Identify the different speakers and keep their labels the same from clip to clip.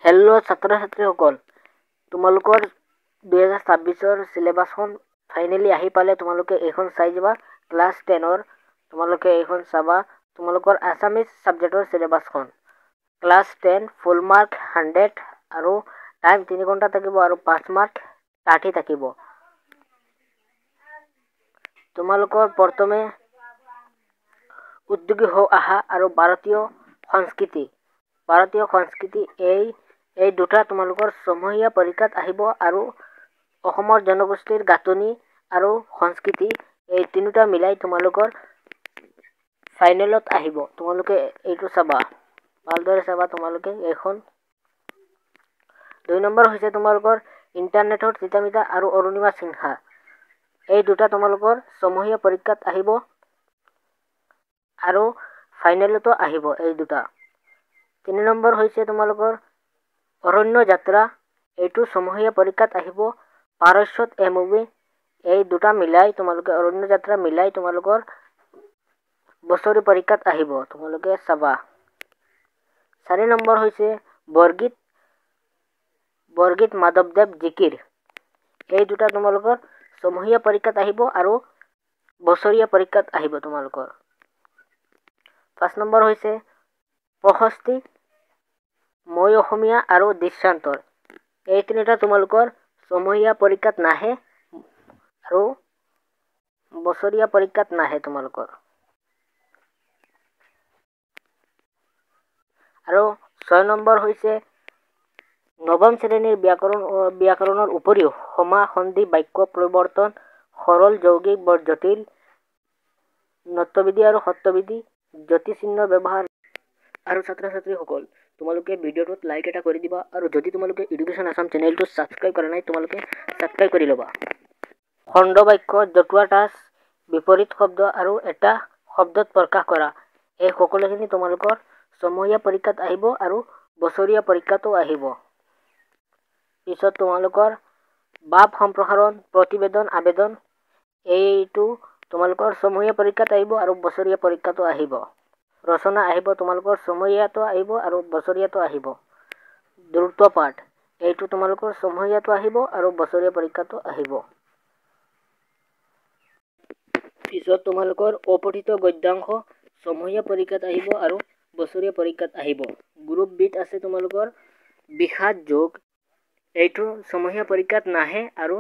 Speaker 1: Hello' ছাত্ৰ-ছাত্ৰীসকল, তোমালোকৰ 2026ৰ সিলেবাসখন finally আহি পালে। তোমালোকে এইখন চাই যাবা। ক্লাছ 10ৰ তোমালোকে এইখন চাবা। তোমালোকৰ আছামিজ সাবজেক্টৰ সিলেবাসখন ক্লাছ 10 ফুল মাৰ্ক 100 আৰু টাইম 3 ঘণ্টা থাকিব আৰু 5 মাৰ্ক 30 থাকিব। তোমালোকৰ প্ৰথমে উদ্যোগী হৈ আহা আৰু ভাৰতীয় সংস্কৃতি এই দুটা তোমালোকৰ সমূহীয়া পৰীক্ষাত আহিব আৰু অসমৰ জনগোষ্ঠীৰ গাঁথনি আৰু সংস্কৃতি এই তিনিটা মিলাই তোমালোকৰ ফাইনেলত আহিব। তোমালোকে এইটো চাবা, ভালদৰে চাবা। তোমালোকে এইখন 2 নম্বৰ হৈছে তোমালোকৰ ইন্টাৰনেটৰ চিন্তামিতা আৰু অৰুণিমা সিনহা। এই দুটা তোমালোকৰ সমূহীয়া পৰীক্ষাত আহিব আৰু ফাইনেলতো আহিব এই দুটা। 3 নম্বৰ হৈছে তোমালোকৰ অৰণ্য যাত্ৰা। এইটো সমূহীয়া পৰীক্ষাত আহিব। পাৰস্যত এ মুভি এই দুটা মিলাই তোমালোকে অৰণ্য যাত্ৰা মিলাই তোমালোকৰ বছৰি পৰীক্ষাত আহিব। তোমালোকে চাবা। 4 নম্বৰ হৈছে বৰগীত মাধৱদেৱ জিকিৰ। এই দুটা তোমালোকৰ সমূহীয়া পৰীক্ষাত আহিব আৰু বছৰীয়া পৰীক্ষাত আহিব তোমালোকৰ। 5 নম্বৰ হৈছে প্ৰশস্তি, মই অসমীয়া আৰু দৃষ্টান্তৰ। এই তিনিটা তোমালোকৰ সমূহীয়া পৰীক্ষাত নাহে আৰু বছৰীয়া পৰীক্ষাত নাহে তোমালোকৰ। আৰু 6 নম্বৰ হৈছে নৱম শ্ৰেণীৰ ব্যাকৰণৰ উপৰিও সমা সন্ধি বাক্য পৰিৱৰ্তন সৰল যৌগিক বৰ জটিল নত্যবিধি আৰু সত্যবিধি জ্যোতিচিহ্ন ব্যৱহাৰ। আৰু ছাত্ৰ-ছাত্ৰীসকল, তোমালোকে ভিডিঅ'টোত লাইক এটা কৰি দিবা আৰু যদি তোমালোকে এডুকেশ্যন আসাম চেনেলটো ছাবস্ক্ৰাইব কৰা নাই তোমালোকে ছাবস্ক্ৰাইব কৰি ল'বা। খণ্ড বাক্য, জতুৱা ঠাঁচ, বিপৰীত শব্দ আৰু এটা শব্দত প্ৰকাশ কৰা এই সকলোখিনি তোমালোকৰ সমূহীয়া পৰীক্ষাত আহিব আৰু বছৰীয়া পৰীক্ষাতো আহিব। পিছত তোমালোকৰ ভাৱ সম্প্ৰসাৰণ, প্ৰতিবেদন, আবেদন এইটো তোমালোকৰ সমূহীয়া পৰীক্ষাত আহিব আৰু বছৰীয়া পৰীক্ষাতো আহিব। ৰচনা আহিব তোমালোকৰ সমূহীয়াতো আহিব আৰু বছৰীয়াতো আহিব। দ্ৰুত পাঠ এইটো তোমালোকৰ সমূহীয়াতো আহিব আৰু বছৰীয়া পৰীক্ষাতো আহিব। পিছত তোমালোকৰ অপঠিত গদ্যাংশ সমূহীয়া পৰীক্ষাত আহিব আৰু বছৰীয়া পৰীক্ষাত আহিব। গ্ৰুপ বিত আছে তোমালোকৰ বিষাদ যোগ। এইটো সমূহীয়া পৰীক্ষাত নাহে আৰু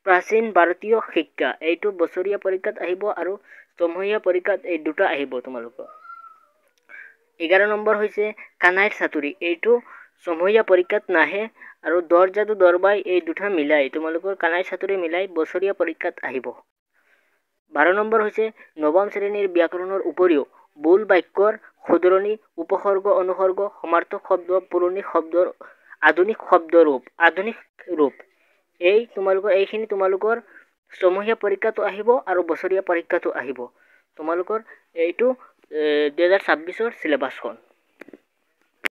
Speaker 1: প্ৰাচীন ভাৰতীয় শিক্ষা এইটো বছৰীয়া পৰীক্ষাত আহিব আৰু সমূহীয়া পৰীক্ষাত এই দুটা আহিব তোমালোকৰ। 11 নম্বৰ হৈছে কানাইৰ চাতুৰি। এইটো সমূহীয়া পৰীক্ষাত নাহে আৰু দৰজাদু দৰবাই এই দুটা মিলাই তোমালোকৰ কানাইৰ চাতুৰি মিলাই বছৰীয়া পৰীক্ষাত আহিব। 12 নম্বৰ হৈছে নৱম শ্ৰেণীৰ ব্যাকৰণৰ উপৰিও বোল বাক্যৰ শুধৰণি, উপসৰ্গ, অনুসৰ্গ, সমাৰ্থক শব্দ, পুৰণি শব্দৰ আধুনিক ৰূপ এইখিনি তোমালোকৰ সমূহীয়া পৰীক্ষাতো আহিব আৰু বছৰীয়া পৰীক্ষাতো আহিব। তোমালোকৰ এইটো 2026ৰ সিলেবাসখন।